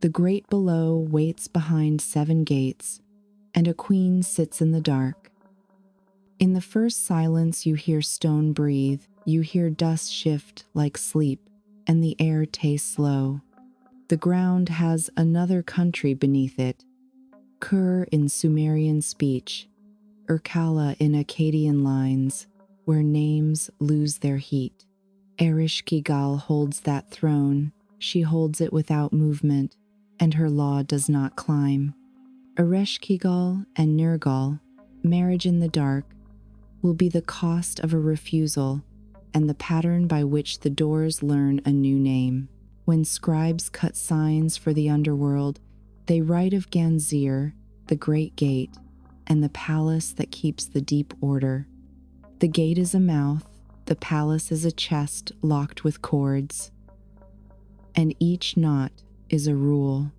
The great below waits behind 7 gates, and a queen sits in the dark. In the first silence you hear stone breathe, you hear dust shift like sleep, and the air tastes slow. The ground has another country beneath it, Kur in Sumerian speech, Irkalla in Akkadian lines, where names lose their heat. Ereshkigal holds that throne, she holds it without movement, and her law does not climb. Ereshkigal and Nergal, marriage in the dark, will be the cost of a refusal and the pattern by which the doors learn a new name. When scribes cut signs for the underworld, they write of Ganzir, the great gate, and the palace that keeps the deep order. The gate is a mouth, the palace is a chest locked with cords, and each knot is a rule.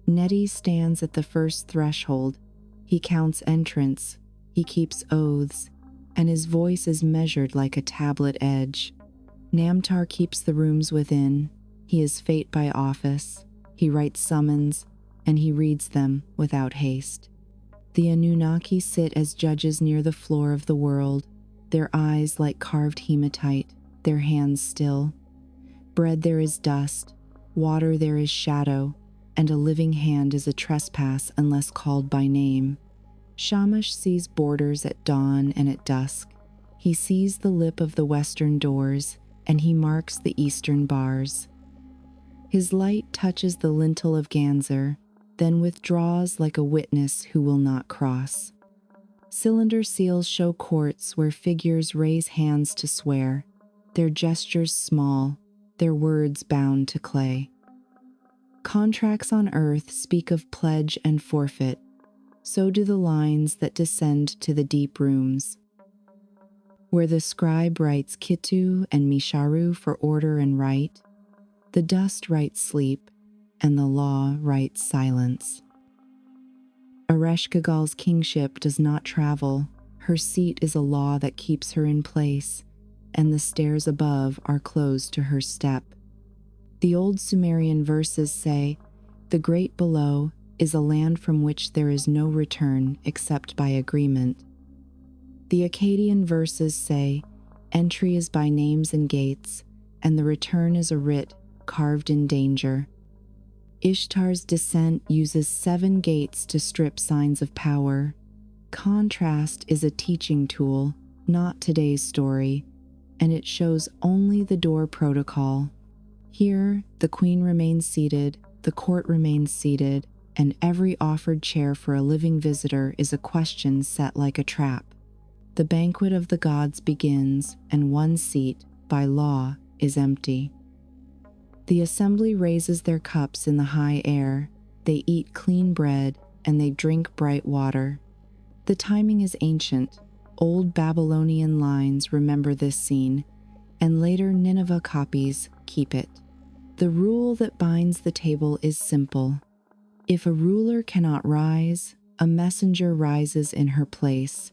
Neti stands at the first threshold. He counts entrance, he keeps oaths, and his voice is measured like a tablet edge. Namtar keeps the rooms within. He is fate by office. He writes summons, and he reads them without haste. The Anunnaki sit as judges near the floor of the world, their eyes like carved hematite, their hands still. Bread there is dust, water there is shadow, and a living hand is a trespass unless called by name. Shamash sees borders at dawn and at dusk. He sees the lip of the western doors, and he marks the eastern bars. His light touches the lintel of Ganzir, then withdraws like a witness who will not cross. Cylinder seals show courts where figures raise hands to swear, their gestures small, their words bound to clay. Contracts on earth speak of pledge and forfeit, so do the lines that descend to the deep rooms. Where the scribe writes Kitu and Misharu for order and right, the dust writes sleep, and the law writes silence. Ereshkigal's kingship does not travel, her seat is a law that keeps her in place, and the stairs above are closed to her step. The old Sumerian verses say, "The great below is a land from which there is no return except by agreement." The Akkadian verses say, "Entry is by names and gates, and the return is a writ carved in danger." Ishtar's descent uses 7 gates to strip signs of power. Contrast is a teaching tool, not today's story, and it shows only the door protocol. Here, the queen remains seated, the court remains seated, and every offered chair for a living visitor is a question set like a trap. The banquet of the gods begins, and one seat, by law, is empty. The assembly raises their cups in the high air, they eat clean bread, and they drink bright water. The timing is ancient. Old Babylonian lines remember this scene, and later Nineveh copies keep it. The rule that binds the table is simple. If a ruler cannot rise, a messenger rises in her place,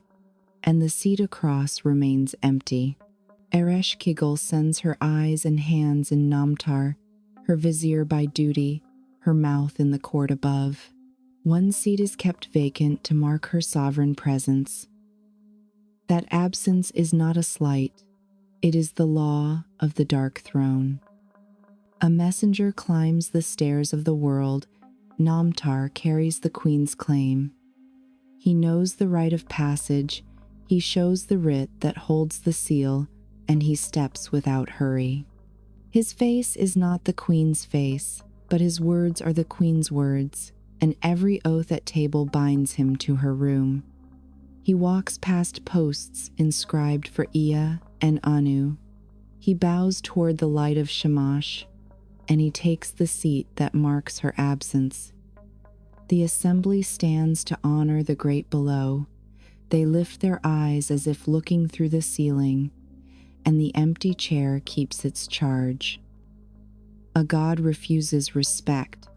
and the seat across remains empty. Ereshkigal sends her eyes and hands in Namtar, her vizier by duty, her mouth in the court above. One seat is kept vacant to mark her sovereign presence. That absence is not a slight, it is the law of the dark throne. A messenger climbs the stairs of the world. Namtar carries the queen's claim. He knows the rite of passage, he shows the writ that holds the seal, and he steps without hurry. His face is not the queen's face, but his words are the queen's words, and every oath at table binds him to her room. He walks past posts inscribed for Ea and Anu. He bows toward the light of Shamash, and he takes the seat that marks her absence. The assembly stands to honor the great below. They lift their eyes as if looking through the ceiling, and the empty chair keeps its charge. A god refuses respect,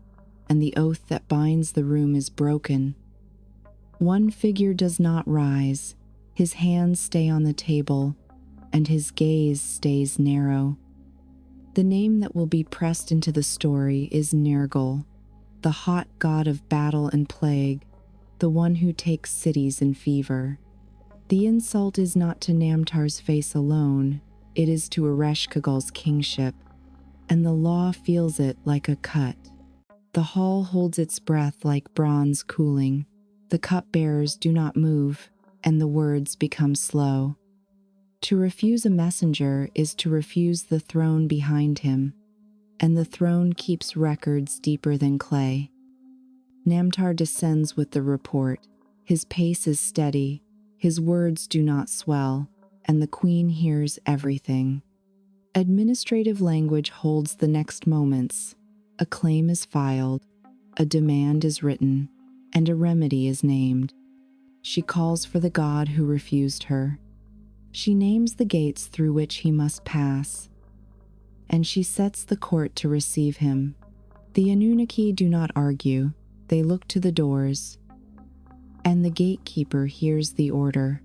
and the oath that binds the room is broken. One figure does not rise, his hands stay on the table, and his gaze stays narrow. The name that will be pressed into the story is Nergal, the hot god of battle and plague, the one who takes cities in fever. The insult is not to Namtar's face alone, it is to Ereshkigal's kingship, and the law feels it like a cut. The hall holds its breath like bronze cooling. The cupbearers do not move, and the words become slow. To refuse a messenger is to refuse the throne behind him, and the throne keeps records deeper than clay. Namtar descends with the report. His pace is steady, his words do not swell, and the queen hears everything. Administrative language holds the next moments. A claim is filed, a demand is written, and a remedy is named. She calls for the god who refused her. She names the gates through which he must pass, and she sets the court to receive him. The Anunnaki do not argue, they look to the doors, and the gatekeeper hears the order.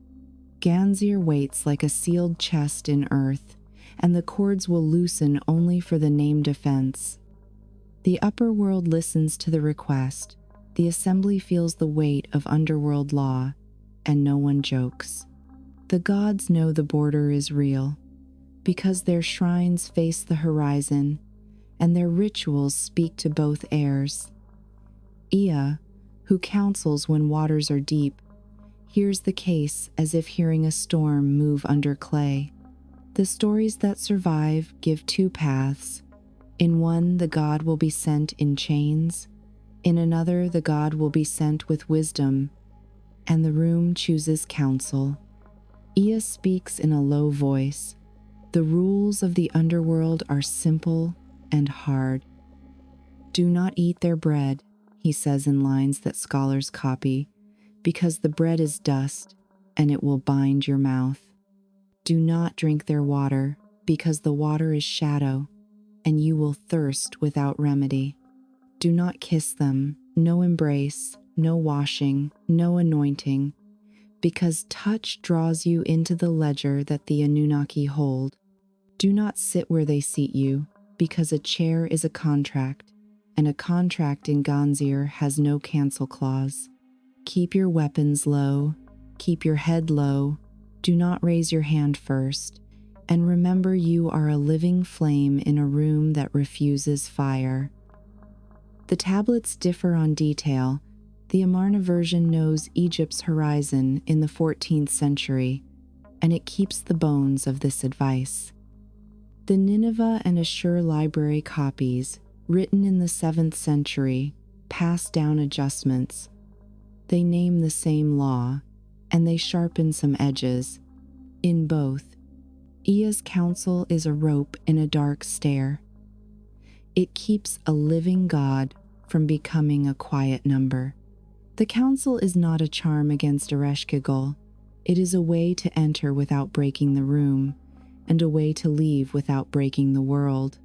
Ganzir waits like a sealed chest in earth, and the cords will loosen only for the named offense. The upper world listens to the request. The assembly feels the weight of underworld law, and no one jokes. The gods know the border is real, because their shrines face the horizon, and their rituals speak to both heirs. Ea, who counsels when waters are deep, hears the case as if hearing a storm move under clay. The stories that survive give two paths. In one, the god will be sent in chains. In another, the god will be sent with wisdom, and the room chooses counsel. Ea speaks in a low voice. The rules of the underworld are simple and hard. Do not eat their bread, he says in lines that scholars copy, because the bread is dust, and it will bind your mouth. Do not drink their water, because the water is shadow, and you will thirst without remedy. Do not kiss them, no embrace, no washing, no anointing, because touch draws you into the ledger that the Anunnaki hold. Do not sit where they seat you, because a chair is a contract, and a contract in Ganzir has no cancel clause. Keep your weapons low, keep your head low, do not raise your hand first, and remember you are a living flame in a room that refuses fire. The tablets differ on detail. The Amarna version knows Egypt's horizon in the 14th century, and it keeps the bones of this advice. The Nineveh and Assur library copies, written in the 7th century, pass down adjustments. They name the same law, and they sharpen some edges. In both, Ea's counsel is a rope in a dark stair. It keeps a living god from becoming a quiet number. The counsel is not a charm against Ereshkigal. It is a way to enter without breaking the room, and a way to leave without breaking the world.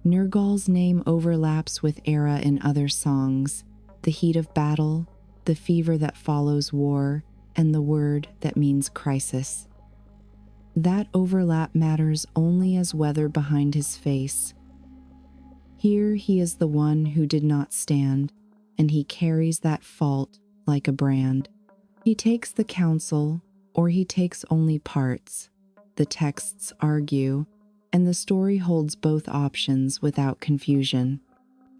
Nergal's name overlaps with Era in other songs, the heat of battle, the fever that follows war, and the word that means crisis. That overlap matters only as weather behind his face. Here he is the one who did not stand, and he carries that fault like a brand. He takes the counsel, or he takes only parts. The texts argue, and the story holds both options without confusion.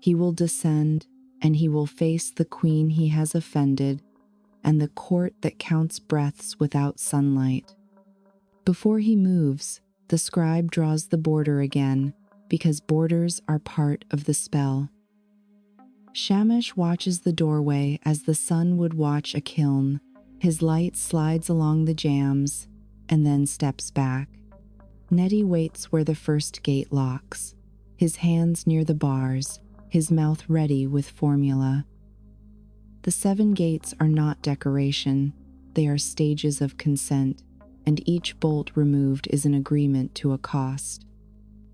He will descend, and he will face the queen he has offended, and the court that counts breaths without sunlight. Before he moves, the scribe draws the border again, because borders are part of the spell. Shamash watches the doorway as the sun would watch a kiln. His light slides along the jambs, and then steps back. Neti waits where the first gate locks, his hands near the bars, his mouth ready with formula. The 7 gates are not decoration, they are stages of consent, and each bolt removed is an agreement to a cost.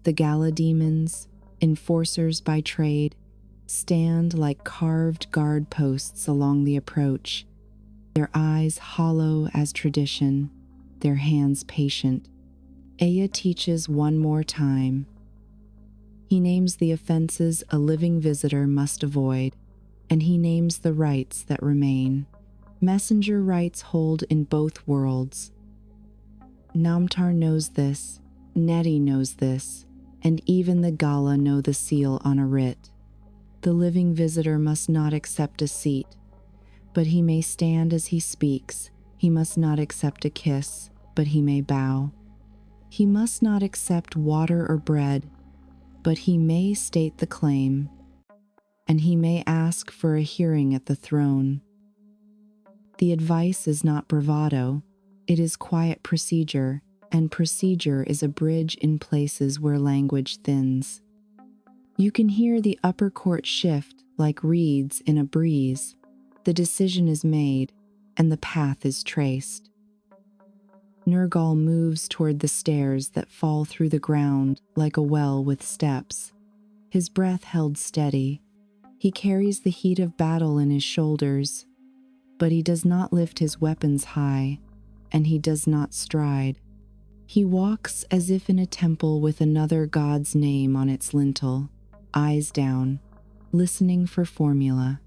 The gala demons, enforcers by trade, stand like carved guard posts along the approach, their eyes hollow as tradition, their hands patient. Ea teaches one more time. He names the offenses a living visitor must avoid, and he names the rights that remain. Messenger rights hold in both worlds. Namtar knows this, Neti knows this, and even the Gala know the seal on a writ. The living visitor must not accept a seat, but he may stand as he speaks. He must not accept a kiss, but he may bow. He must not accept water or bread, but he may state the claim, and he may ask for a hearing at the throne. The advice is not bravado, it is quiet procedure, and procedure is a bridge in places where language thins. You can hear the upper court shift like reeds in a breeze. The decision is made, and the path is traced. Nergal moves toward the stairs that fall through the ground like a well with steps, his breath held steady. He carries the heat of battle in his shoulders, but he does not lift his weapons high, and he does not stride. He walks as if in a temple with another god's name on its lintel, eyes down, listening for formula.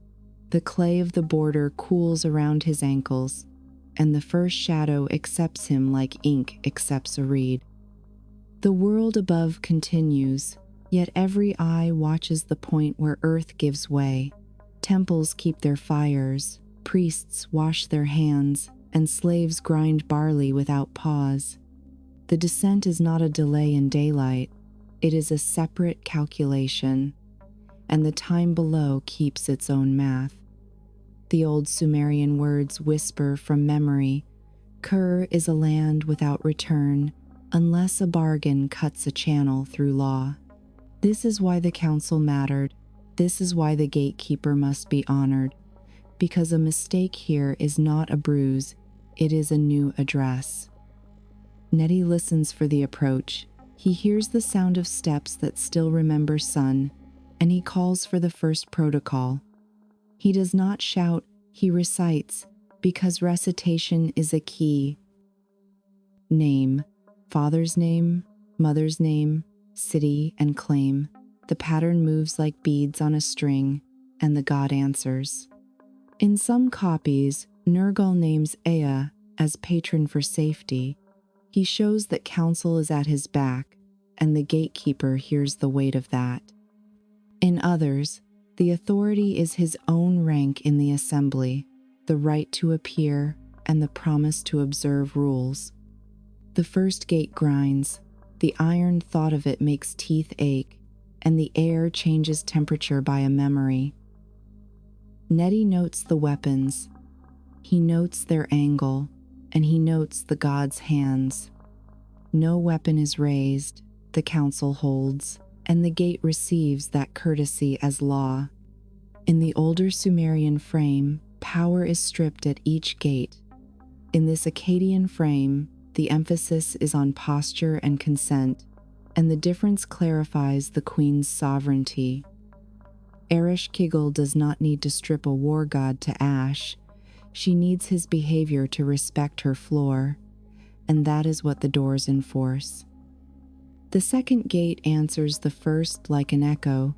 The clay of the border cools around his ankles, and the first shadow accepts him like ink accepts a reed. The world above continues, yet every eye watches the point where earth gives way. Temples keep their fires, priests wash their hands, and slaves grind barley without pause. The descent is not a delay in daylight, it is a separate calculation, and the time below keeps its own math. The old Sumerian words whisper from memory. Kur is a land without return, unless a bargain cuts a channel through law. This is why the council mattered. This is why the gatekeeper must be honored. Because a mistake here is not a bruise, it is a new address. Neti listens for the approach. He hears the sound of steps that still remember sun, and he calls for the first protocol. He does not shout, he recites, because recitation is a key. Name, father's name, mother's name, city, and claim. The pattern moves like beads on a string, and the god answers. In some copies, Nergal names Ea as patron for safety. He shows that counsel is at his back, and the gatekeeper hears the weight of that. In others, the authority is his own rank in the assembly, the right to appear, and the promise to observe rules. The first gate grinds, the iron thought of it makes teeth ache, and the air changes temperature by a memory. Neti notes the weapons. He notes their angle, and he notes the god's hands. No weapon is raised, the council holds, and the gate receives that courtesy as law. In the older Sumerian frame, power is stripped at each gate. In this Akkadian frame, the emphasis is on posture and consent, and the difference clarifies the queen's sovereignty. Ereshkigal does not need to strip a war god to ash. She needs his behavior to respect her floor, and that is what the doors enforce. The second gate answers the first like an echo.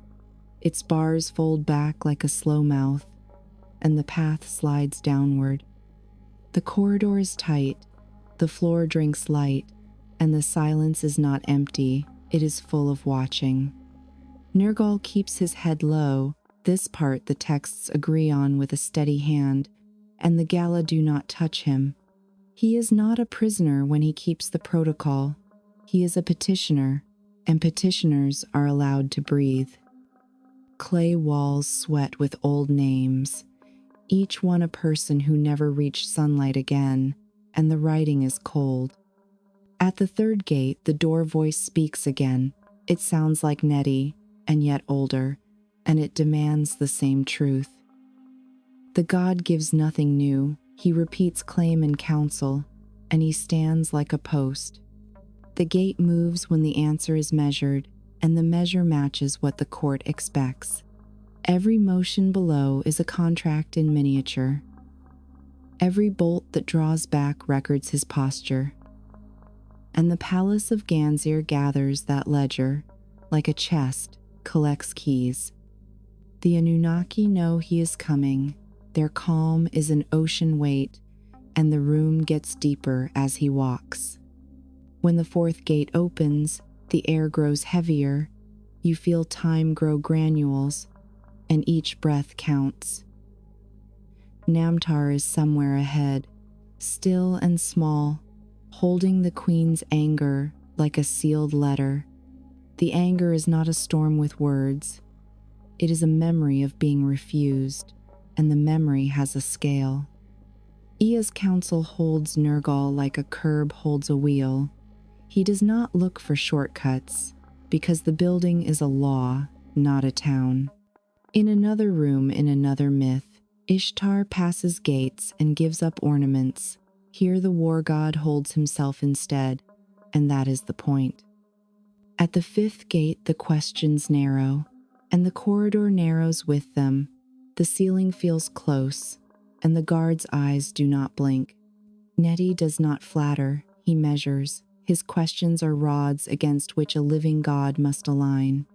Its bars fold back like a slow mouth, and the path slides downward. The corridor is tight, the floor drinks light, and the silence is not empty, it is full of watching. Nergal keeps his head low. This part the texts agree on with a steady hand, and the Gala do not touch him. He is not a prisoner when he keeps the protocol. He is a petitioner, and petitioners are allowed to breathe. Clay walls sweat with old names, each one a person who never reached sunlight again, and the writing is cold. At the third gate, the door voice speaks again. It sounds like Neti, and yet older, and it demands the same truth. The god gives nothing new. He repeats claim and counsel, and he stands like a post. The gate moves when the answer is measured, and the measure matches what the court expects. Every motion below is a contract in miniature. Every bolt that draws back records his posture. And the palace of Ganzir gathers that ledger, like a chest, collects keys. The Anunnaki know he is coming. Their calm is an ocean weight, and the room gets deeper as he walks. When the fourth gate opens, the air grows heavier. You feel time grow granules, and each breath counts. Namtar is somewhere ahead, still and small, holding the queen's anger like a sealed letter. The anger is not a storm with words. It is a memory of being refused, and the memory has a scale. Ea's counsel holds Nergal like a curb holds a wheel. He does not look for shortcuts, because the building is a law, not a town. In another room in another myth, Ishtar passes gates and gives up ornaments. Here the war god holds himself instead, and that is the point. At the fifth gate the questions narrow, and the corridor narrows with them. The ceiling feels close, and the guard's eyes do not blink. Neti does not flatter, he measures. His questions are rods against which a living god must align.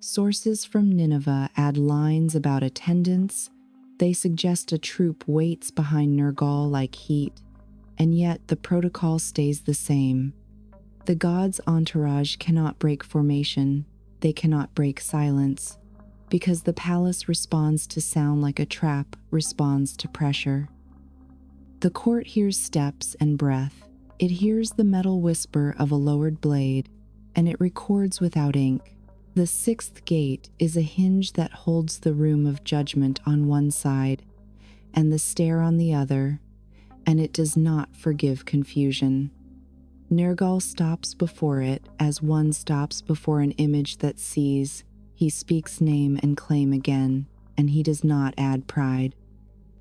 Sources from Nineveh add lines about attendance. They suggest a troop waits behind Nergal like heat, and yet the protocol stays the same. The god's entourage cannot break formation. They cannot break silence, because the palace responds to sound like a trap responds to pressure. The court hears steps and breath. It hears the metal whisper of a lowered blade, and it records without ink. The sixth gate is a hinge that holds the room of judgment on one side, and the stair on the other, and it does not forgive confusion. Nergal stops before it as one stops before an image that sees. He speaks name and claim again, and he does not add pride.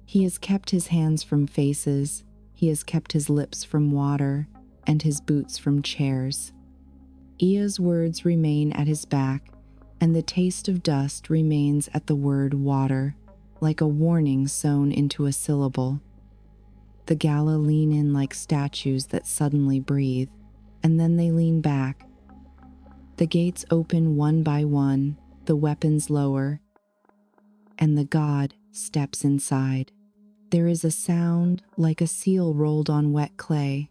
He has kept his hands from faces. He has kept his lips from water, and his boots from chairs. Ea's words remain at his back, and the taste of dust remains at the word water, like a warning sewn into a syllable. The Gala lean in like statues that suddenly breathe, and then they lean back. The gates open one by one, the weapons lower, and the god steps inside. There is a sound like a seal rolled on wet clay.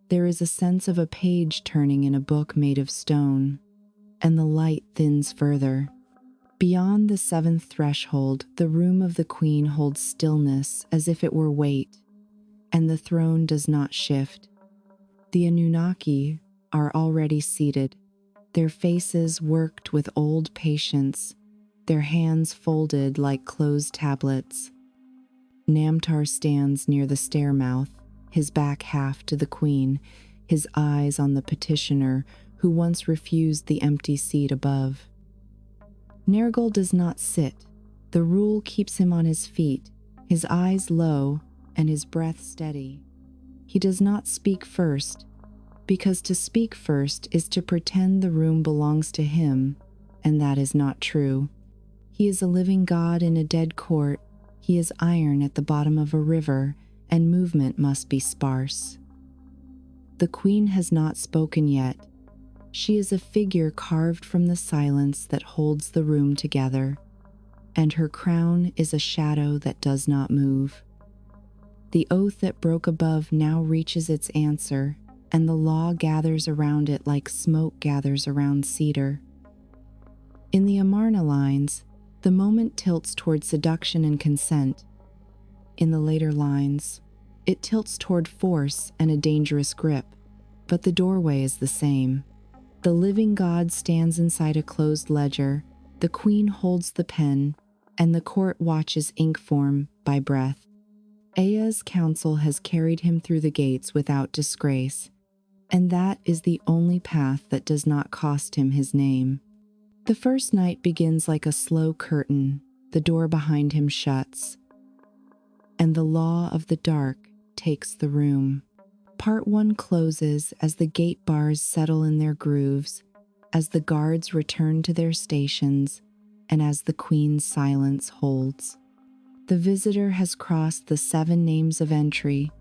There is a sense of a page turning in a book made of stone, and the light thins further. Beyond the seventh threshold, the room of the queen holds stillness as if it were weight, and the throne does not shift. The Anunnaki are already seated, their faces worked with old patience, their hands folded like closed tablets. Namtar stands near the stair mouth, his back half to the queen, his eyes on the petitioner who once refused the empty seat above. Nergal does not sit. The rule keeps him on his feet, his eyes low and his breath steady. He does not speak first, because to speak first is to pretend the room belongs to him, and that is not true. He is a living god in a dead court. He is iron at the bottom of a river, and movement must be sparse. The queen has not spoken yet. She is a figure carved from the silence that holds the room together, and her crown is a shadow that does not move. The oath that broke above now reaches its answer, and the law gathers around it like smoke gathers around cedar. In the Amarna lines, the moment tilts toward seduction and consent. In the later lines, it tilts toward force and a dangerous grip, but the doorway is the same. The living god stands inside a closed ledger, the queen holds the pen, and the court watches ink form by breath. Ea's counsel has carried him through the gates without disgrace, and that is the only path that does not cost him his name. The first night begins like a slow curtain, the door behind him shuts, and the law of the dark takes the room. Part 1 closes as the gate bars settle in their grooves, as the guards return to their stations, and as the queen's silence holds. The visitor has crossed the 7 names of entry.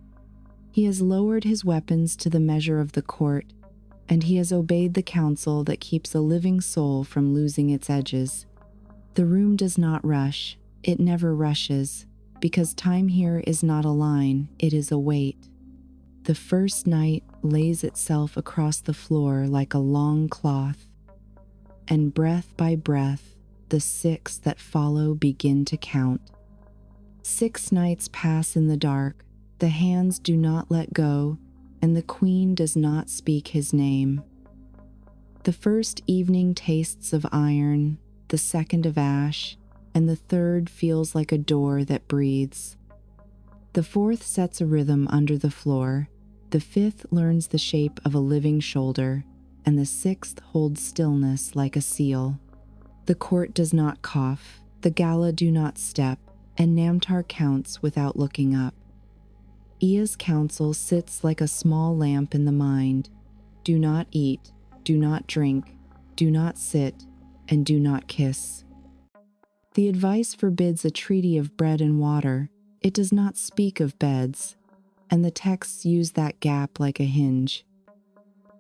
He has lowered his weapons to the measure of the court, and he has obeyed the counsel that keeps a living soul from losing its edges. The room does not rush, it never rushes, because time here is not a line, it is a weight. The first night lays itself across the floor like a long cloth, and breath by breath, the 6 that follow begin to count. 6 nights pass in the dark, the hands do not let go, and the queen does not speak his name. The first evening tastes of iron, the second of ash, and the third feels like a door that breathes. The fourth sets a rhythm under the floor, the fifth learns the shape of a living shoulder, and the sixth holds stillness like a seal. The court does not cough, the gala do not step, and Namtar counts without looking up. Ea's counsel sits like a small lamp in the mind. Do not eat, do not drink, do not sit, and do not kiss. The advice forbids a treaty of bread and water. It does not speak of beds, and the texts use that gap like a hinge.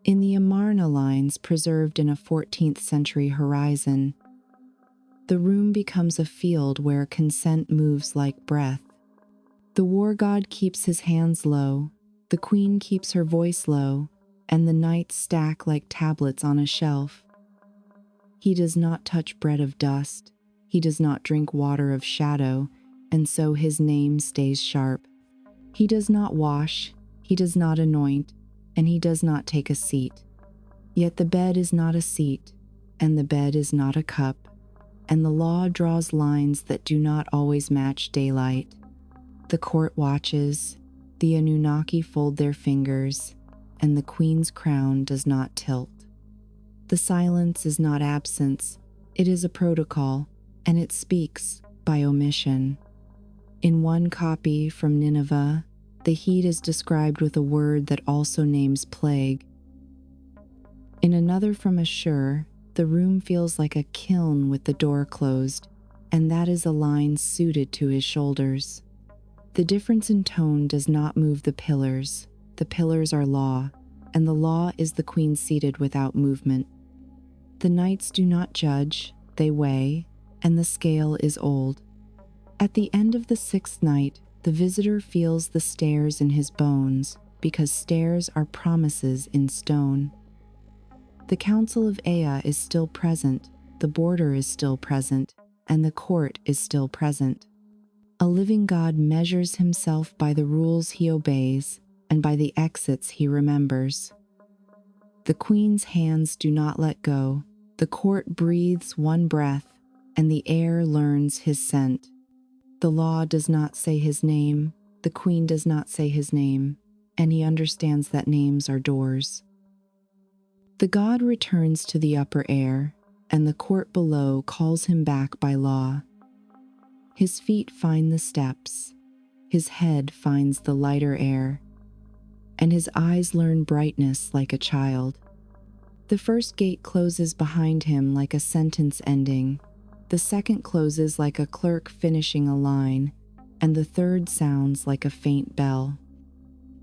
In the Amarna lines preserved in a 14th century horizon, the room becomes a field where consent moves like breath. The war god keeps his hands low, the queen keeps her voice low, and the knights stack like tablets on a shelf. He does not touch bread of dust, he does not drink water of shadow, and so his name stays sharp. He does not wash, he does not anoint, and he does not take a seat. Yet the bed is not a seat, and the bed is not a cup, and the law draws lines that do not always match daylight. The court watches, the Anunnaki fold their fingers, and the queen's crown does not tilt. The silence is not absence, it is a protocol, and it speaks by omission. In one copy from Nineveh, the heat is described with a word that also names plague. In another from Assur, the room feels like a kiln with the door closed, and that is a line suited to his shoulders. The difference in tone does not move the pillars are law, and the law is the queen seated without movement. The knights do not judge, they weigh, and the scale is old. At the end of the 6th night, the visitor feels the stairs in his bones, because stairs are promises in stone. The council of Ea is still present, the border is still present, and the court is still present. A living God measures himself by the rules he obeys and by the exits he remembers. The queen's hands do not let go, the court breathes one breath, and the air learns his scent. The law does not say his name, the queen does not say his name, and he understands that names are doors. The god returns to the upper air, and the court below calls him back by law. His feet find the steps, his head finds the lighter air, and his eyes learn brightness like a child. The first gate closes behind him like a sentence ending, the second closes like a clerk finishing a line, and the third sounds like a faint bell.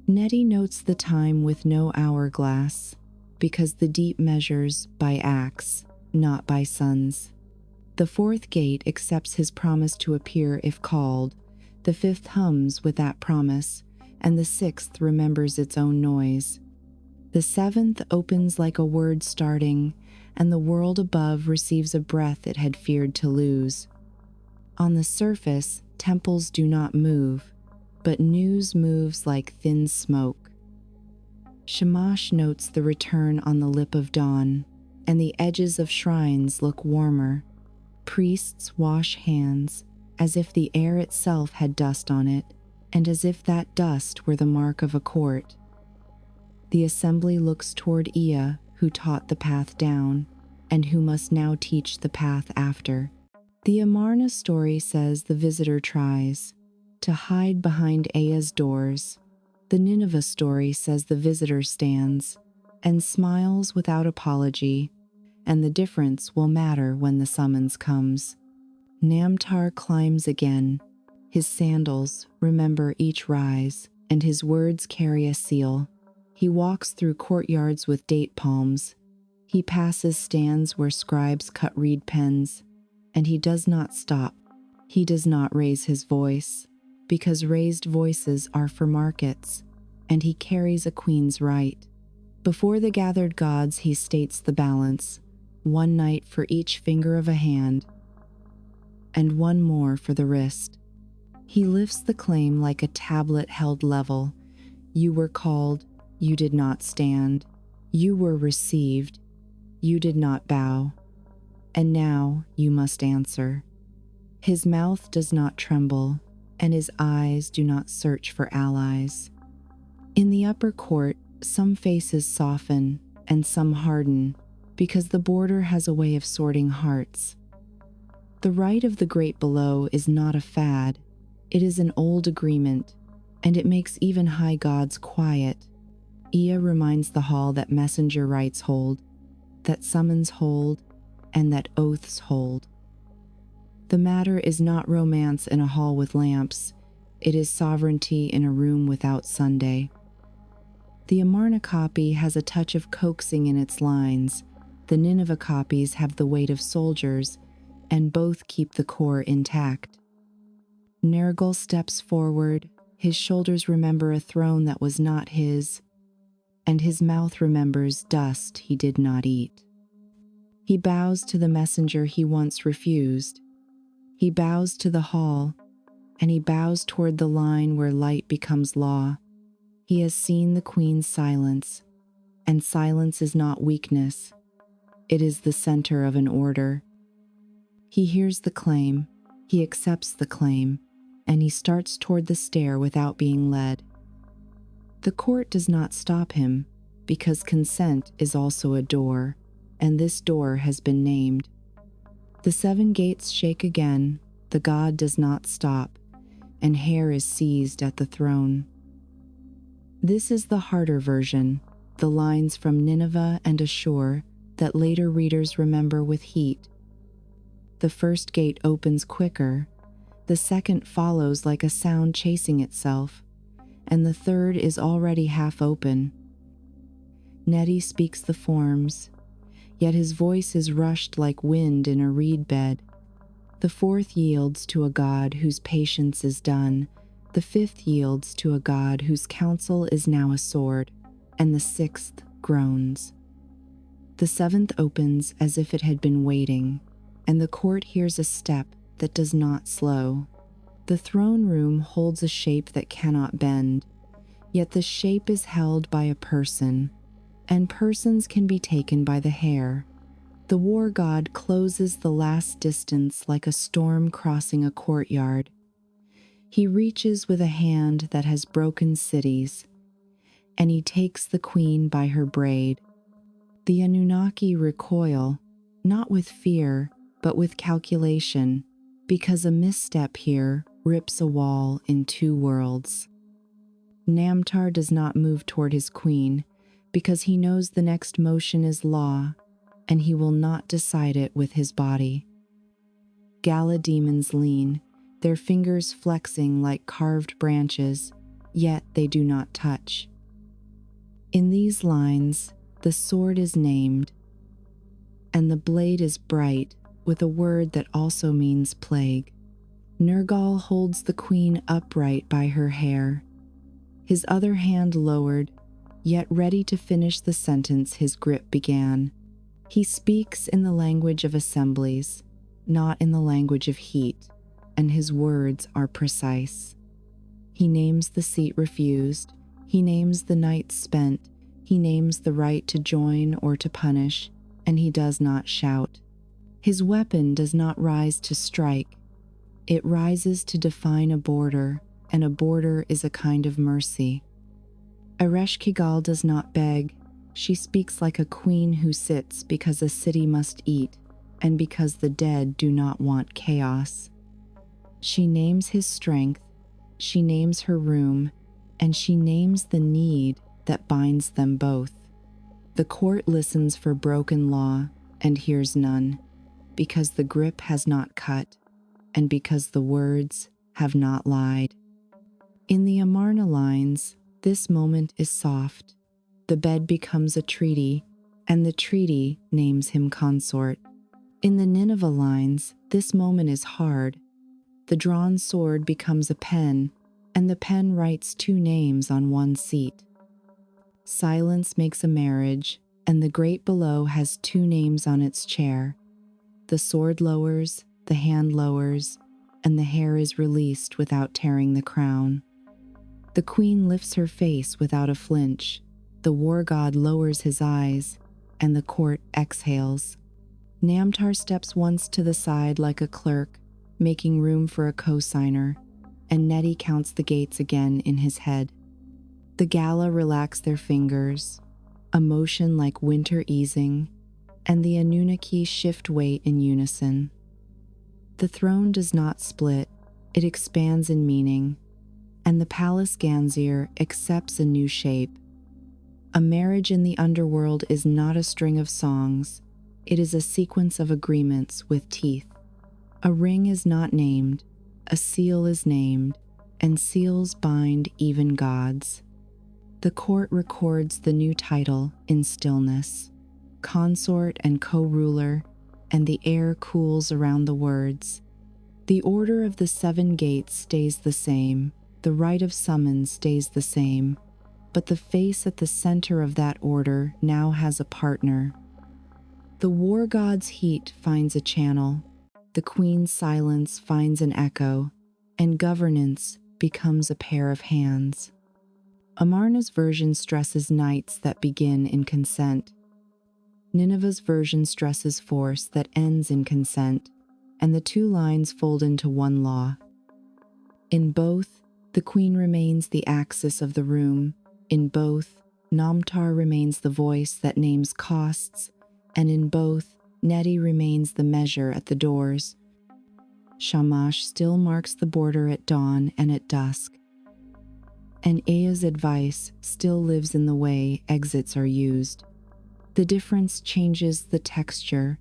Neti notes the time with no hourglass, because the deep measures by acts, not by suns. The fourth gate accepts his promise to appear if called, the fifth hums with that promise, and the sixth remembers its own noise. The seventh opens like a word starting, and the world above receives a breath it had feared to lose. On the surface, temples do not move, but news moves like thin smoke. Shamash notes the return on the lip of dawn, and the edges of shrines look warmer. Priests wash hands, as if the air itself had dust on it, and as if that dust were the mark of a court. The assembly looks toward Ea, who taught the path down, and who must now teach the path after. The Amarna story says the visitor tries to hide behind Ea's doors. The Nineveh story says the visitor stands and smiles without apology, and the difference will matter when the summons comes. Namtar climbs again. His sandals remember each rise, and his words carry a seal. He walks through courtyards with date palms. He passes stands where scribes cut reed pens, and he does not stop. He does not raise his voice, because raised voices are for markets, and he carries a queen's right. Before the gathered gods he states the balance, one night for each finger of a hand, and one more for the wrist. He lifts the claim like a tablet held level. You were called, you did not stand. You were received, you did not bow. And now you must answer. His mouth does not tremble, and his eyes do not search for allies. In the upper court, some faces soften and some harden, because the border has a way of sorting hearts. The right of the great below is not a fad, it is an old agreement, and it makes even high gods quiet. Ea reminds the hall that messenger rights hold, that summons hold, and that oaths hold. The matter is not romance in a hall with lamps, it is sovereignty in a room without Sunday. The Amarna copy has a touch of coaxing in its lines, the Nineveh copies have the weight of soldiers, and both keep the core intact. Nergal steps forward, his shoulders remember a throne that was not his, and his mouth remembers dust he did not eat. He bows to the messenger he once refused. He bows to the hall, and he bows toward the line where light becomes law. He has seen the queen's silence, and silence is not weakness. It is the center of an order. He hears the claim, he accepts the claim, and he starts toward the stair without being led. The court does not stop him, because consent is also a door, and this door has been named. The 7 gates shake again, the god does not stop, and hair is seized at the throne. This is the harder version, the lines from Nineveh and Assur that later readers remember with heat. The first gate opens quicker, the second follows like a sound chasing itself, and the third is already half open. Neti speaks the forms, yet his voice is rushed like wind in a reed bed. The fourth yields to a god whose patience is done, the fifth yields to a god whose counsel is now a sword, and the sixth groans. The seventh opens as if it had been waiting, and the court hears a step that does not slow. The throne room holds a shape that cannot bend, yet the shape is held by a person, and persons can be taken by the hair. The war god closes the last distance like a storm crossing a courtyard. He reaches with a hand that has broken cities, and he takes the queen by her braid. The Anunnaki recoil, not with fear, but with calculation, because a misstep here rips a wall in 2 worlds. Namtar does not move toward his queen, because he knows the next motion is law, and he will not decide it with his body. Gala demons lean, their fingers flexing like carved branches, yet they do not touch. In these lines, the sword is named, and the blade is bright with a word that also means plague. Nergal holds the queen upright by her hair, his other hand lowered, yet ready to finish the sentence his grip began. He speaks in the language of assemblies, not in the language of heat, and his words are precise. He names the seat refused, he names the night spent, he names the right to join or to punish, and he does not shout. His weapon does not rise to strike, it rises to define a border, and a border is a kind of mercy. Ereshkigal does not beg, she speaks like a queen who sits because a city must eat, and because the dead do not want chaos. She names his strength, she names her room, and she names the need that binds them both. The court listens for broken law and hears none, because the grip has not cut, and because the words have not lied. In the Amarna lines, this moment is soft. The bed becomes a treaty, and the treaty names him consort. In the Nineveh lines, This moment is hard. The drawn sword becomes a pen, and the pen writes two names on one seat. Silence makes a marriage, and the great below has two names on its chair. The sword lowers, the hand lowers, and the hair is released without tearing the crown. The queen lifts her face without a flinch. The war god lowers his eyes, and the court exhales. Namtar steps once to the side like a clerk, making room for a cosigner, and Neti counts the gates again in his head. The Gala relax their fingers, a motion like winter easing, and the Anunnaki shift weight in unison. The throne does not split, it expands in meaning, and the palace Ganzir accepts a new shape. A marriage in the underworld is not a string of songs, it is a sequence of agreements with teeth. A ring is not named, a seal is named, and seals bind even gods. The court records the new title in stillness, consort and co-ruler, and the air cools around the words. The order of the 7 gates stays the same, the rite of summons stays the same, but the face at the center of that order now has a partner. The war god's heat finds a channel, the queen's silence finds an echo, and governance becomes a pair of hands. Amarna's version stresses nights that begin in consent. Nineveh's version stresses force that ends in consent, and the two lines fold into one law. In both, the queen remains the axis of the room. In both, Namtar remains the voice that names costs, and in both, Neti remains the measure at the doors. Shamash still marks the border at dawn and at dusk, and Ea's advice still lives in the way exits are used. The difference changes the texture.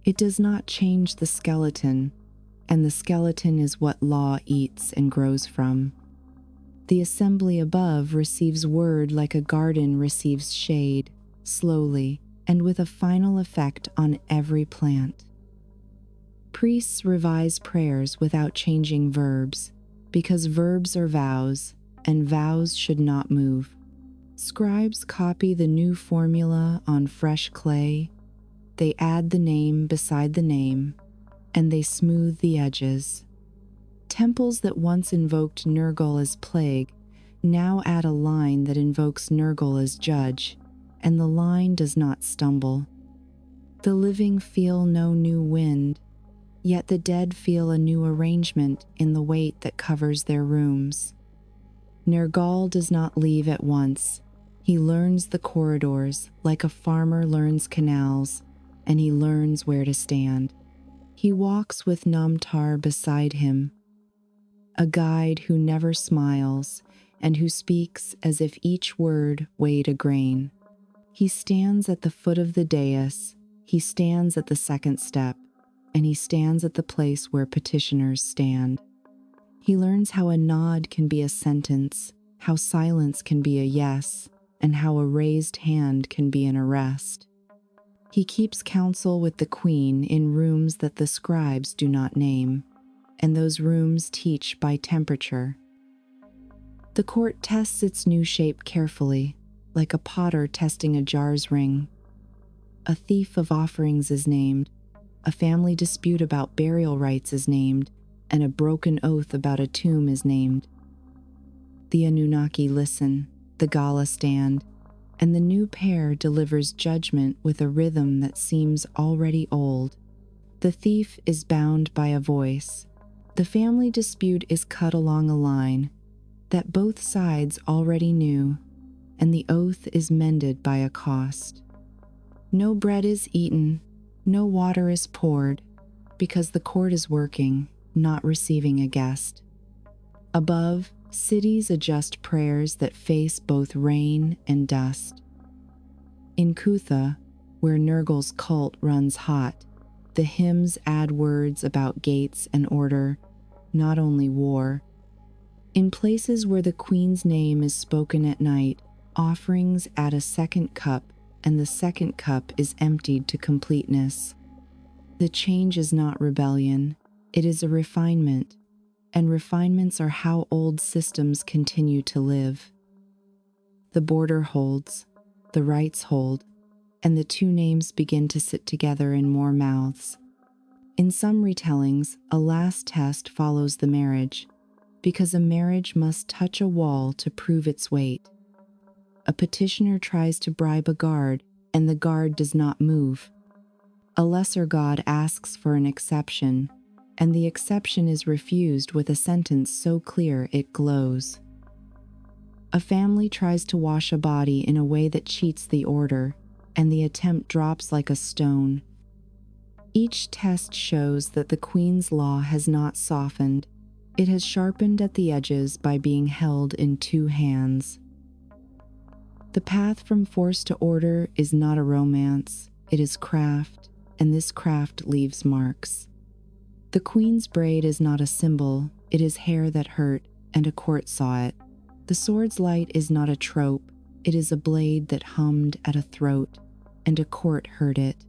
It does not change the skeleton, and the skeleton is what law eats and grows from. The assembly above receives word like a garden receives shade, slowly, and with a final effect on every plant. Priests revise prayers without changing verbs, because verbs are vows, and vows should not move. Scribes copy the new formula on fresh clay. They add the name beside the name, and they smooth the edges. Temples that once invoked Nergal as plague now add a line that invokes Nergal as judge, and the line does not stumble. The living feel no new wind, yet the dead feel a new arrangement in the weight that covers their rooms. Nergal does not leave at once. He learns the corridors like a farmer learns canals, and he learns where to stand. He walks with Namtar beside him, a guide who never smiles and who speaks as if each word weighed a grain. He stands at the foot of the dais, he stands at the second step, and he stands at the place where petitioners stand. He learns how a nod can be a sentence, how silence can be a yes, and how a raised hand can be an arrest. He keeps counsel with the queen in rooms that the scribes do not name, and those rooms teach by temperature. The court tests its new shape carefully, like a potter testing a jar's ring. A thief of offerings is named, a family dispute about burial rites is named, and a broken oath about a tomb is named. The Anunnaki listen, the Gala stand, and the new pair delivers judgment with a rhythm that seems already old. The thief is bound by a voice. The family dispute is cut along a line that both sides already knew, and the oath is mended by a cost. No bread is eaten, no water is poured, because the court is working, not receiving a guest. Above, cities adjust prayers that face both rain and dust. In Kutha, where Nergal's cult runs hot, the hymns add words about gates and order, not only war. In places where the queen's name is spoken at night, offerings add a second cup, and the second cup is emptied to completeness. The change is not rebellion, it is a refinement, and refinements are how old systems continue to live. The border holds, the rights hold, and the two names begin to sit together in more mouths. In some retellings, a last test follows the marriage, because a marriage must touch a wall to prove its weight. A petitioner tries to bribe a guard, and the guard does not move. A lesser god asks for an exception, and the exception is refused with a sentence so clear it glows. A family tries to wash a body in a way that cheats the order, and the attempt drops like a stone. Each test shows that the Queen's law has not softened. It has sharpened at the edges by being held in two hands. The path from force to order is not a romance, it is craft, and this craft leaves marks. The Queen's braid is not a symbol, it is hair that hurt, and a court saw it. The sword's light is not a trope, it is a blade that hummed at a throat, and a court heard it.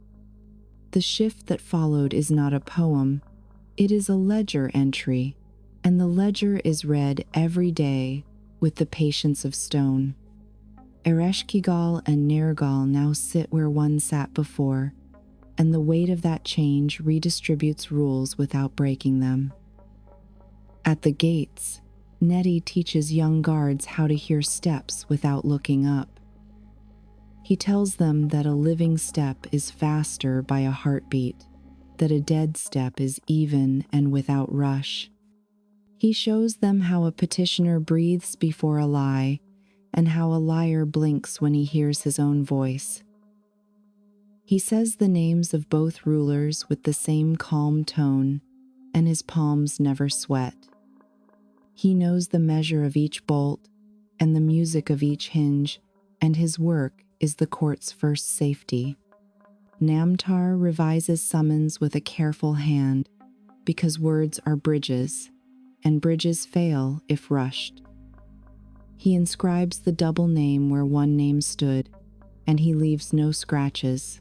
The shift that followed is not a poem, it is a ledger entry, and the ledger is read every day with the patience of stone. Ereshkigal and Nergal now sit where one sat before, and the weight of that change redistributes rules without breaking them. At the gates, Neti teaches young guards how to hear steps without looking up. He tells them that a living step is faster by a heartbeat, that a dead step is even and without rush. He shows them how a petitioner breathes before a lie, and how a liar blinks when he hears his own voice. He says the names of both rulers with the same calm tone, and his palms never sweat. He knows the measure of each bolt and the music of each hinge, and his work is the court's first safety. Namtar revises summons with a careful hand, because words are bridges, and bridges fail if rushed. He inscribes the double name where one name stood, and he leaves no scratches.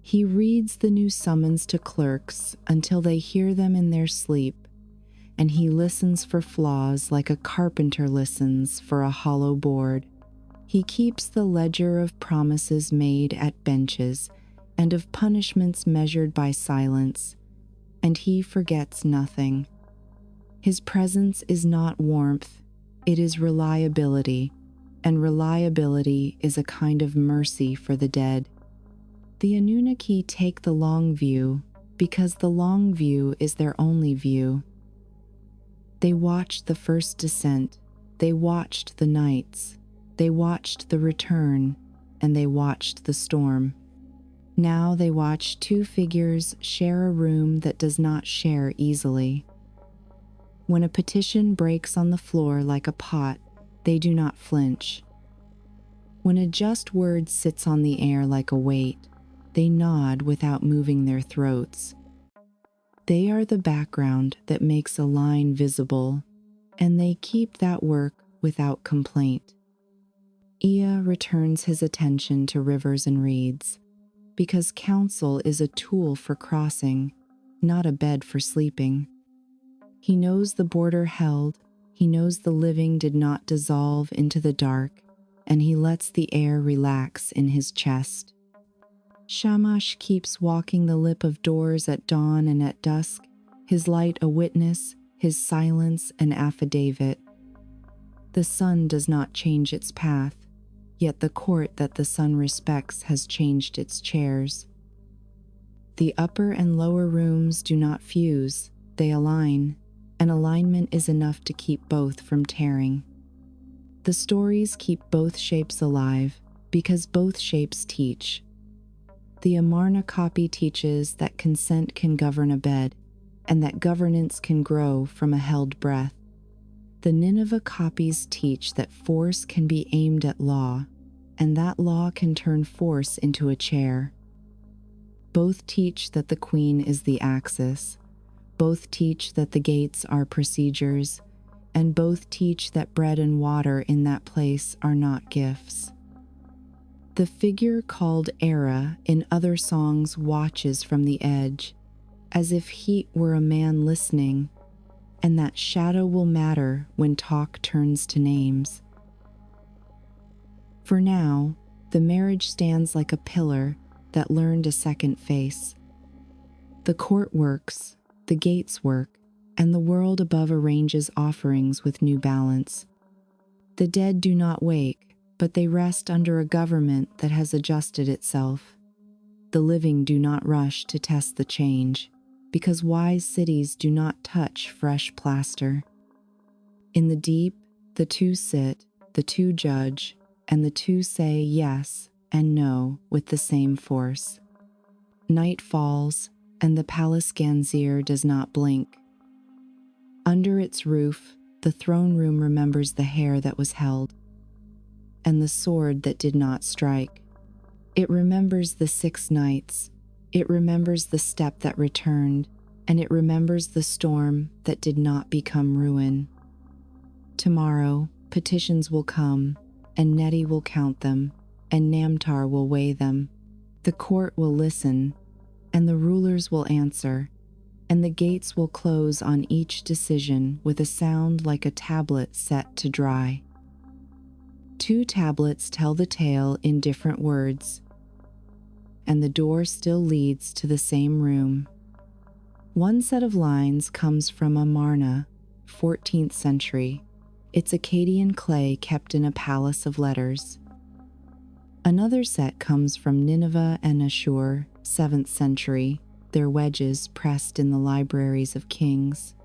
He reads the new summons to clerks until they hear them in their sleep, and he listens for flaws like a carpenter listens for a hollow board. He keeps the ledger of promises made at benches and of punishments measured by silence, and he forgets nothing. His presence is not warmth, it is reliability, and reliability is a kind of mercy for the dead. The Anunnaki take the long view because the long view is their only view. They watched the first descent, they watched the nights, they watched the return, and they watched the storm. Now they watch two figures share a room that does not share easily. When a petition breaks on the floor like a pot, they do not flinch. When a just word sits on the air like a weight, they nod without moving their throats. They are the background that makes a line visible, and they keep that work without complaint. Ea returns his attention to rivers and reeds, because counsel is a tool for crossing, not a bed for sleeping. He knows the border held, he knows the living did not dissolve into the dark, and he lets the air relax in his chest. Shamash keeps walking the lip of doors at dawn and at dusk, his light a witness, his silence an affidavit. The sun does not change its path, yet the court that the sun respects has changed its chairs. The upper and lower rooms do not fuse, they align, and alignment is enough to keep both from tearing. The stories keep both shapes alive, because both shapes teach. The Amarna copy teaches that consent can govern a bed, and that governance can grow from a held breath. The Nineveh copies teach that force can be aimed at law, and that law can turn force into a chair. Both teach that the queen is the axis, both teach that the gates are procedures, and both teach that bread and water in that place are not gifts. The figure called Era in other songs watches from the edge, as if heat were a man listening, and that shadow will matter when talk turns to names. For now, the marriage stands like a pillar that learned a second face. The court works, the gates work, and the world above arranges offerings with new balance. The dead do not wake, but they rest under a government that has adjusted itself. The living do not rush to test the change, because wise cities do not touch fresh plaster. In the deep, the two sit, the two judge, and the two say yes and no with the same force. Night falls, and the palace Ganzir does not blink. Under its roof, the throne room remembers the hair that was held, and the sword that did not strike. It remembers the 6 nights, it remembers the step that returned, and it remembers the storm that did not become ruin. Tomorrow, petitions will come, and Neti will count them, and Namtar will weigh them. The court will listen, and the rulers will answer, and the gates will close on each decision with a sound like a tablet set to dry. 2 tablets tell the tale in different words, and the door still leads to the same room. One set of lines comes from Amarna, 14th century. It's Akkadian clay kept in a palace of letters. Another set comes from Nineveh and Assur, 7th century, their wedges pressed in the libraries of kings.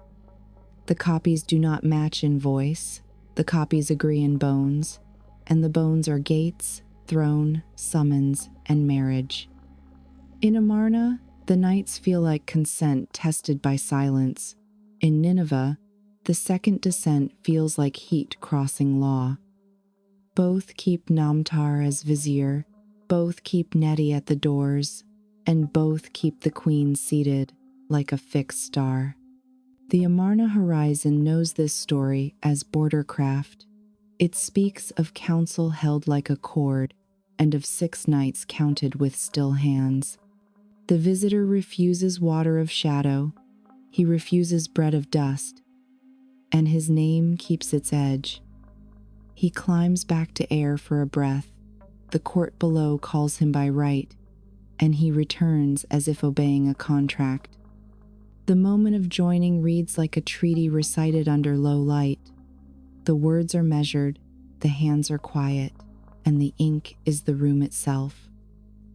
The copies do not match in voice, the copies agree in bones, and the bones are gates, throne, summons, and marriage. In Amarna, the nights feel like consent tested by silence. In Nineveh, the second descent feels like heat crossing law. Both keep Namtar as vizier, both keep Neti at the doors, and both keep the queen seated like a fixed star. The Amarna horizon knows this story as bordercraft. It speaks of counsel held like a cord, and of 6 nights counted with still hands. The visitor refuses water of shadow, he refuses bread of dust, and his name keeps its edge. He climbs back to air for a breath, the court below calls him by right, and he returns as if obeying a contract. The moment of joining reads like a treaty recited under low light. The words are measured, the hands are quiet, and the ink is the room itself.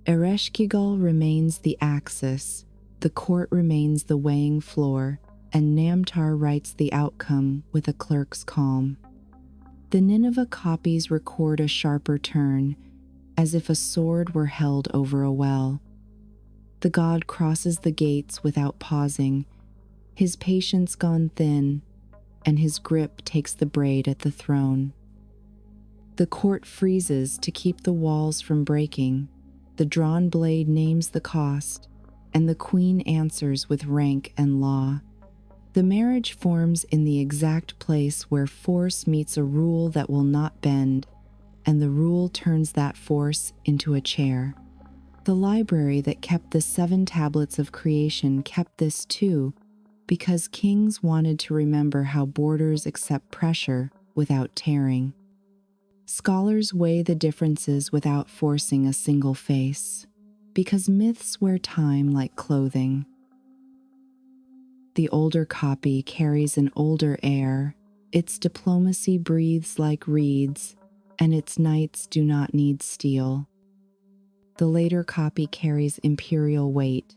Ereshkigal remains the axis, the court remains the weighing floor, and Namtar writes the outcome with a clerk's calm. The Nineveh copies record a sharper turn, as if a sword were held over a well. The god crosses the gates without pausing, his patience gone thin, and his grip takes the braid at the throne. The court freezes to keep the walls from breaking, the drawn blade names the cost, and the queen answers with rank and law. The marriage forms in the exact place where force meets a rule that will not bend, and the rule turns that force into a chair. The library that kept the 7 tablets of creation kept this too, because kings wanted to remember how borders accept pressure without tearing. Scholars weigh the differences without forcing a single face, because myths wear time like clothing. The older copy carries an older air, its diplomacy breathes like reeds, and its nights do not need steel. The later copy carries imperial weight,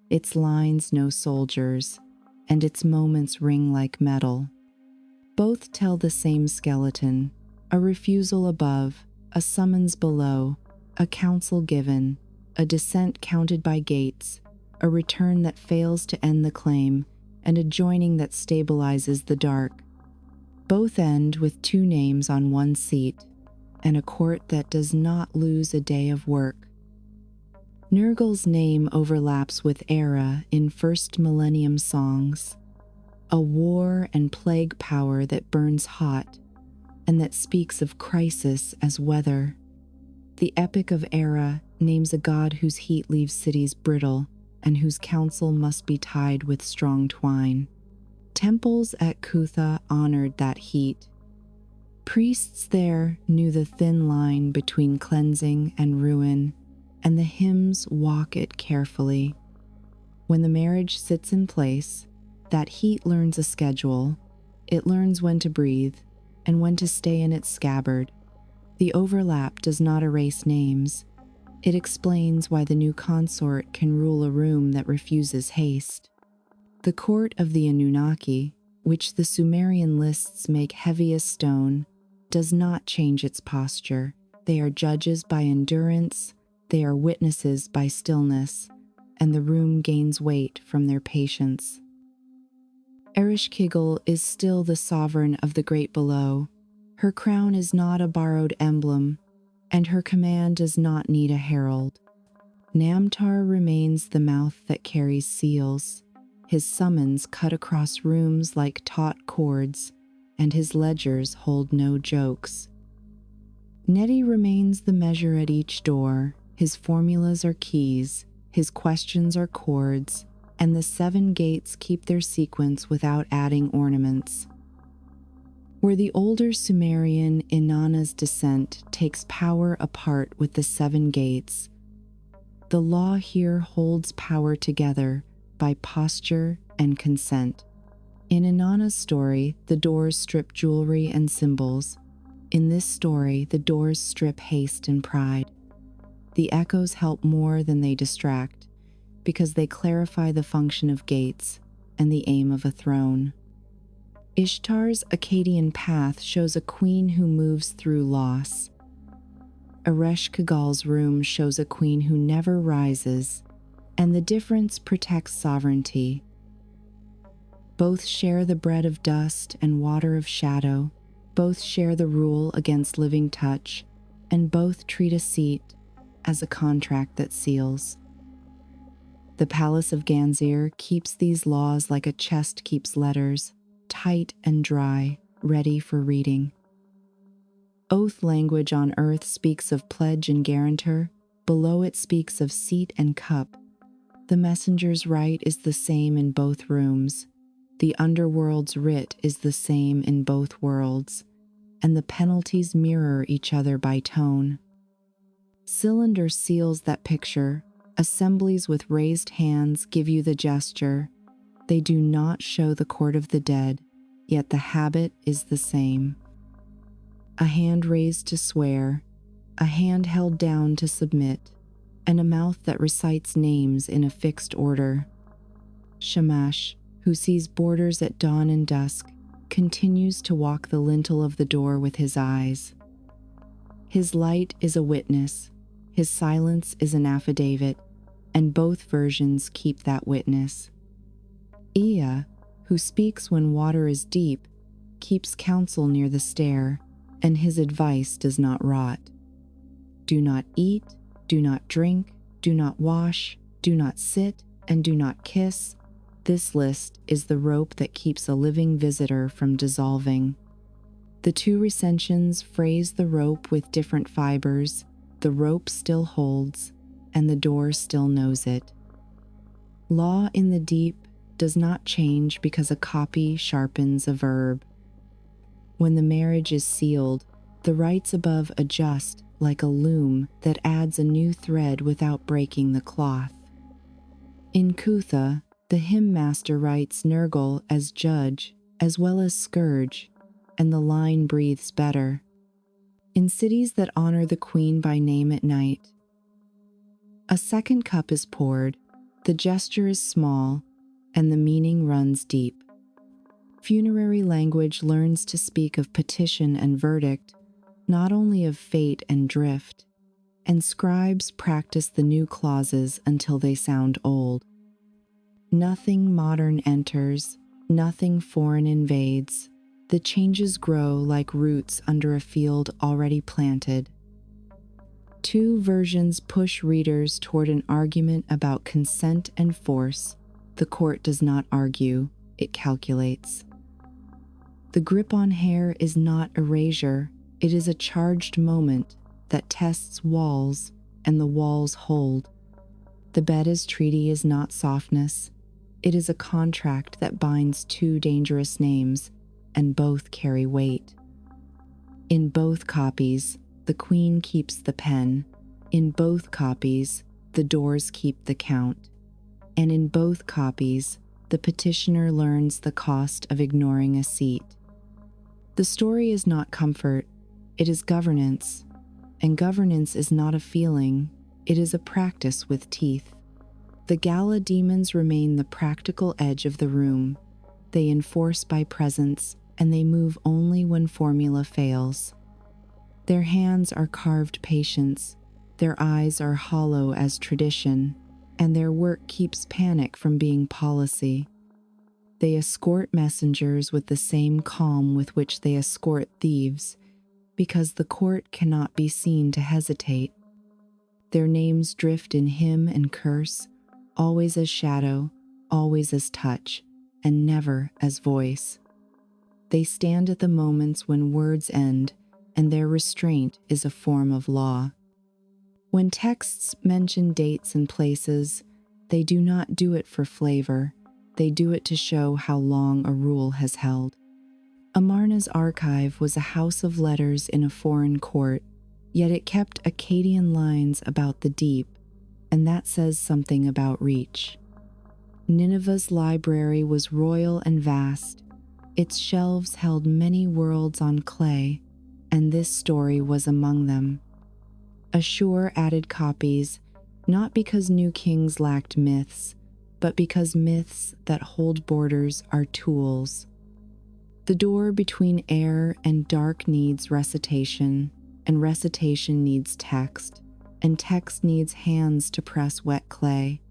its lines no soldiers, and its moments ring like metal. Both tell the same skeleton, a refusal above, a summons below, a counsel given, a descent counted by gates, a return that fails to end the claim, and a joining that stabilizes the dark. Both end with 2 names on 1 seat, and a court that does not lose a day of work. Nergal's name overlaps with Era in first millennium songs, a war and plague power that burns hot, and that speaks of crisis as weather. The Epic of Era names a god whose heat leaves cities brittle and whose counsel must be tied with strong twine. Temples at Cutha honored that heat. Priests there knew the thin line between cleansing and ruin, and the hymns walk it carefully. When the marriage sits in place, that heat learns a schedule. It learns when to breathe and when to stay in its scabbard. The overlap does not erase names. It explains why the new consort can rule a room that refuses haste. The court of the Anunnaki, which the Sumerian lists make heavy as stone, does not change its posture. They are judges by endurance, they are witnesses by stillness, and the room gains weight from their patience. Ereshkigal is still the sovereign of the great below. Her crown is not a borrowed emblem, and her command does not need a herald. Namtar remains the mouth that carries seals. His summons cut across rooms like taut cords, and his ledgers hold no jokes. Neti remains the measure at each door. His formulas are keys, his questions are chords, and the 7 gates keep their sequence without adding ornaments. Where the older Sumerian Inanna's descent takes power apart with the 7 gates, the law here holds power together by posture and consent. In Inanna's story, the doors strip jewelry and symbols. In this story, the doors strip haste and pride. The echoes help more than they distract, because they clarify the function of gates and the aim of a throne. Ishtar's Akkadian path shows a queen who moves through loss. Ereshkigal's room shows a queen who never rises, and the difference protects sovereignty. Both share the bread of dust and water of shadow, both share the rule against living touch, and both treat a seat as a contract that seals. The palace of Ganzir keeps these laws like a chest keeps letters, tight and dry, ready for reading. Oath language on earth speaks of pledge and guarantor, below it speaks of seat and cup. The messenger's right is the same in both rooms. The underworld's writ is the same in both worlds, and the penalties mirror each other by tone. Cylinder seals that picture. Assemblies with raised hands give you the gesture. They do not show the court of the dead, yet the habit is the same. A hand raised to swear, a hand held down to submit, and a mouth that recites names in a fixed order. Shamash, who sees borders at dawn and dusk, continues to walk the lintel of the door with his eyes. His light is a witness, his silence is an affidavit, and both versions keep that witness. Ea, who speaks when water is deep, keeps counsel near the stair, and his advice does not rot. Do not eat, do not drink, do not wash, do not sit, and do not kiss. This list is the rope that keeps a living visitor from dissolving. The 2 recensions phrase the rope with different fibers. The rope still holds, and the door still knows it. Law in the deep does not change because a copy sharpens a verb. When the marriage is sealed, the rites above adjust like a loom that adds a new thread without breaking the cloth. In Cutha, the hymn master writes Nergal as judge as well as scourge, and the line breathes better. In cities that honor the queen by name at night, a second cup is poured, the gesture is small, and the meaning runs deep. Funerary language learns to speak of petition and verdict, not only of fate and drift, and scribes practice the new clauses until they sound old. Nothing modern enters, nothing foreign invades. The changes grow like roots under a field already planted. 2 versions push readers toward an argument about consent and force. The court does not argue, it calculates. The grip on hair is not erasure, it is a charged moment, that tests walls, and the walls hold. The bed as treaty is not softness. It is a contract that binds two dangerous names, and both carry weight. In both copies, the queen keeps the pen. In both copies, the doors keep the count. And in both copies, the petitioner learns the cost of ignoring a seat. The story is not comfort, it is governance. And governance is not a feeling, it is a practice with teeth. The gala demons remain the practical edge of the room. They enforce by presence, and they move only when formula fails. Their hands are carved patience, their eyes are hollow as tradition, and their work keeps panic from being policy. They escort messengers with the same calm with which they escort thieves, because the court cannot be seen to hesitate. Their names drift in hymn and curse, always as shadow, always as touch, and never as voice. They stand at the moments when words end, and their restraint is a form of law. When texts mention dates and places, they do not do it for flavor, they do it to show how long a rule has held. Amarna's archive was a house of letters in a foreign court, yet it kept Akkadian lines about the deep, and that says something about reach. Nineveh's library was royal and vast. Its shelves held many worlds on clay, and this story was among them. Assur added copies, not because new kings lacked myths, but because myths that hold borders are tools. The door between air and dark needs recitation, and recitation needs text, and text needs hands to press wet clay.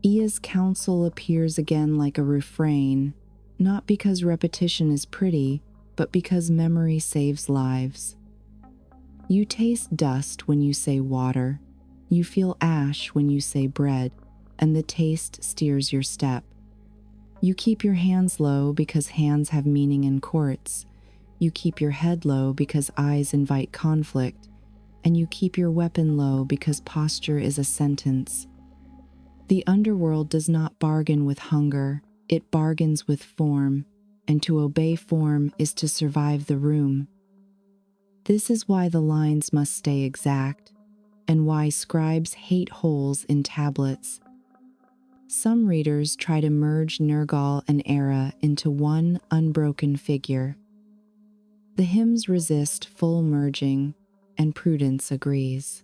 Ea's counsel appears again like a refrain, not because repetition is pretty, but because memory saves lives. You taste dust when you say water, you feel ash when you say bread, and the taste steers your step. You keep your hands low because hands have meaning in courts. You keep your head low because eyes invite conflict, and you keep your weapon low because posture is a sentence. The underworld does not bargain with hunger, it bargains with form, and to obey form is to survive the room. This is why the lines must stay exact, and why scribes hate holes in tablets. Some readers try to merge Nergal and Era into one unbroken figure. The hymns resist full merging, and prudence agrees.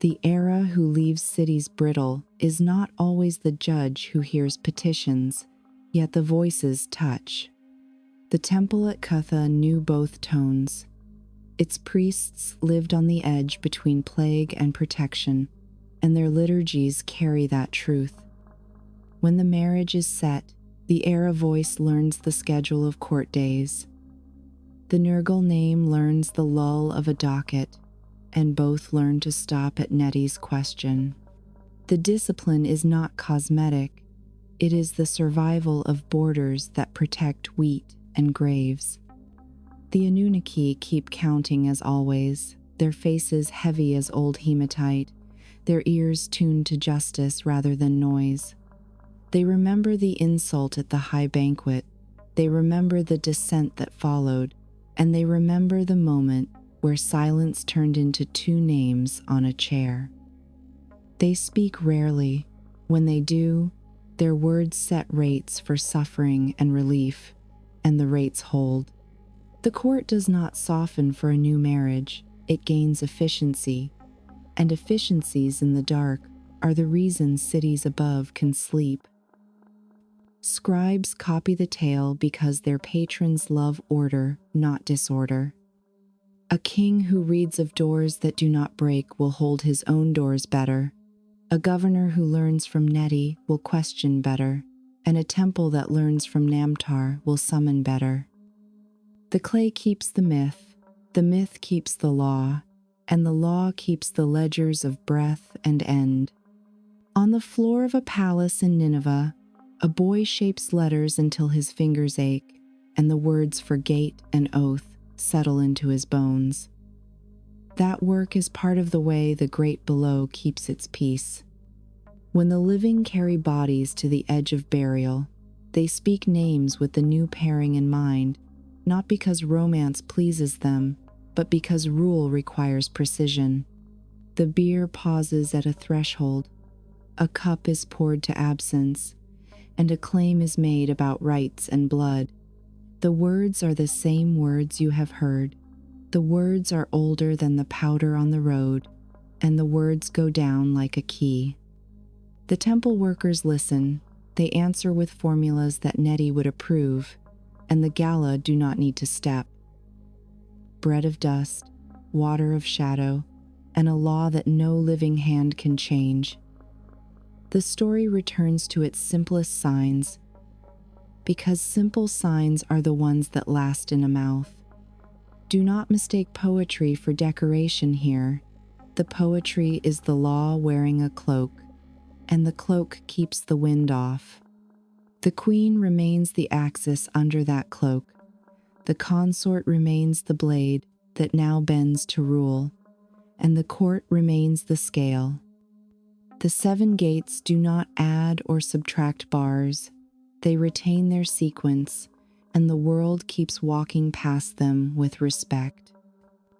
The Era who leaves cities brittle is not always the judge who hears petitions, yet the voices touch. The temple at Cutha knew both tones. Its priests lived on the edge between plague and protection, and their liturgies carry that truth. When the marriage is set, the Era voice learns the schedule of court days. The Nergal name learns the lull of a docket, and both learn to stop at Neti's question. The discipline is not cosmetic, it is the survival of borders that protect wheat and graves. The Anunnaki keep counting as always, their faces heavy as old hematite, their ears tuned to justice rather than noise. They remember the insult at the high banquet, they remember the descent that followed, and they remember the moment where silence turned into two names on a chair. They speak rarely. When they do, their words set rates for suffering and relief, and the rates hold. The court does not soften for a new marriage, it gains efficiency, and efficiencies in the dark are the reason cities above can sleep. Scribes copy the tale because their patrons love order, not disorder. A king who reads of doors that do not break will hold his own doors better. A governor who learns from Neti will question better, and a temple that learns from Namtar will summon better. The clay keeps the myth keeps the law, and the law keeps the ledgers of breath and end. On the floor of a palace in Nineveh, a boy shapes letters until his fingers ache, and the words for gate and oath settle into his bones. That work is part of the way the great below keeps its peace. When the living carry bodies to the edge of burial, they speak names with the new pairing in mind, not because romance pleases them, but because rule requires precision. The bier pauses at a threshold, a cup is poured to absence, and a claim is made about rights and blood. The words are the same words you have heard. The words are older than the powder on the road, and the words go down like a key. The temple workers listen. They answer with formulas that Neti would approve, and the Gala do not need to step. Bread of dust, water of shadow, and a law that no living hand can change. The story returns to its simplest signs, because simple signs are the ones that last in a mouth. Do not mistake poetry for decoration here. The poetry is the law wearing a cloak, and the cloak keeps the wind off. The queen remains the axis under that cloak. The consort remains the blade that now bends to rule, and the court remains the scale. The 7 gates do not add or subtract bars. They retain their sequence, and the world keeps walking past them with respect.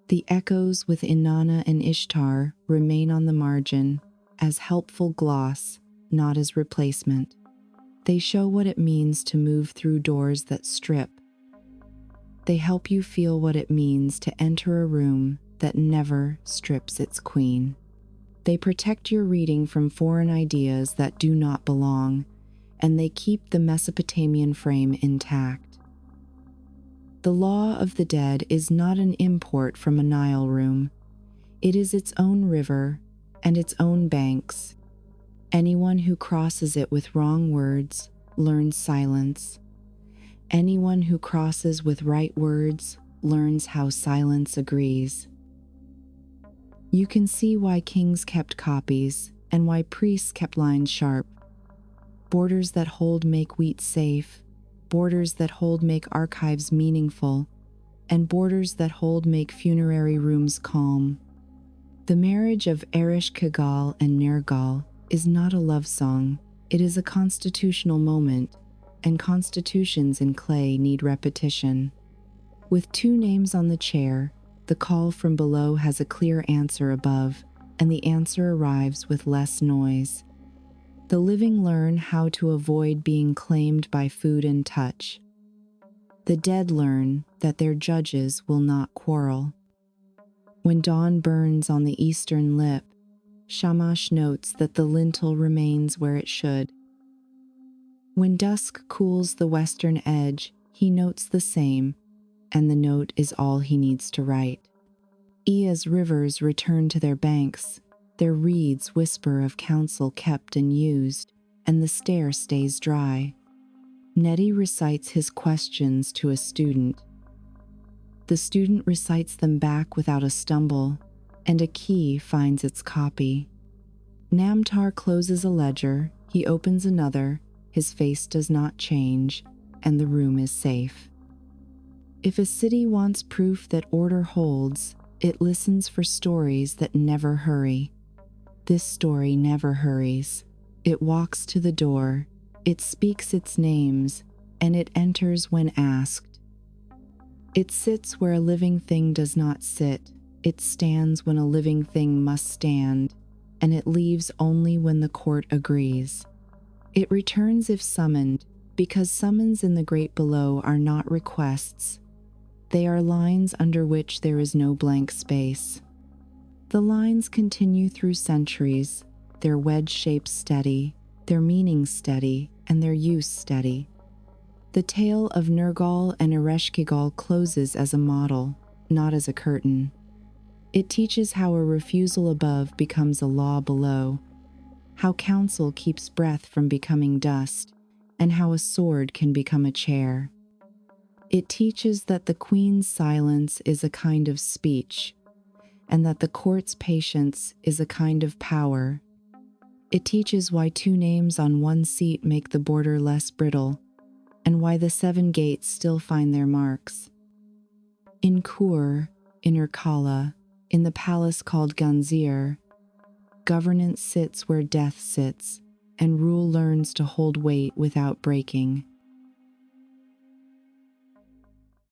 The echoes with Inanna and Ishtar remain on the margin as helpful gloss, not as replacement. They show what it means to move through doors that strip. They help you feel what it means to enter a room that never strips its queen. They protect your reading from foreign ideas that do not belong, and they keep the Mesopotamian frame intact. The law of the dead is not an import from a Nile room. It is its own river and its own banks. Anyone who crosses it with wrong words learns silence. Anyone who crosses with right words learns how silence agrees. You can see why kings kept copies and why priests kept lines sharp. Borders that hold make wheat safe, borders that hold make archives meaningful, and borders that hold make funerary rooms calm. The marriage of Ereshkigal and Nergal is not a love song. It is a constitutional moment, and constitutions in clay need repetition. With 2 names on the chair, the call from below has a clear answer above, and the answer arrives with less noise. The living learn how to avoid being claimed by food and touch. The dead learn that their judges will not quarrel. When dawn burns on the eastern lip, Shamash notes that the lintel remains where it should. When dusk cools the western edge, he notes the same, and the note is all he needs to write. Ea's rivers return to their banks, their reeds whisper of counsel kept and used, and the stair stays dry. Neti recites his questions to a student. The student recites them back without a stumble, and a key finds its copy. Namtar closes a ledger, he opens another, his face does not change, and the room is safe. If a city wants proof that order holds, it listens for stories that never hurry. This story never hurries. It walks to the door, it speaks its names, and it enters when asked. It sits where a living thing does not sit. It stands when a living thing must stand, and it leaves only when the court agrees. It returns if summoned, because summons in the great below are not requests. They are lines under which there is no blank space. The lines continue through centuries, their wedge shape steady, their meaning steady, and their use steady. The tale of Nergal and Ereshkigal closes as a model, not as a curtain. It teaches how a refusal above becomes a law below, how counsel keeps breath from becoming dust, and how a sword can become a chair. It teaches that the queen's silence is a kind of speech, and that the court's patience is a kind of power. It teaches why 2 names on 1 seat make the border less brittle, and why the 7 gates still find their marks. In Kur, in Irkalla, In the palace called Ganzir, governance sits where death sits, and rule learns to hold weight without breaking.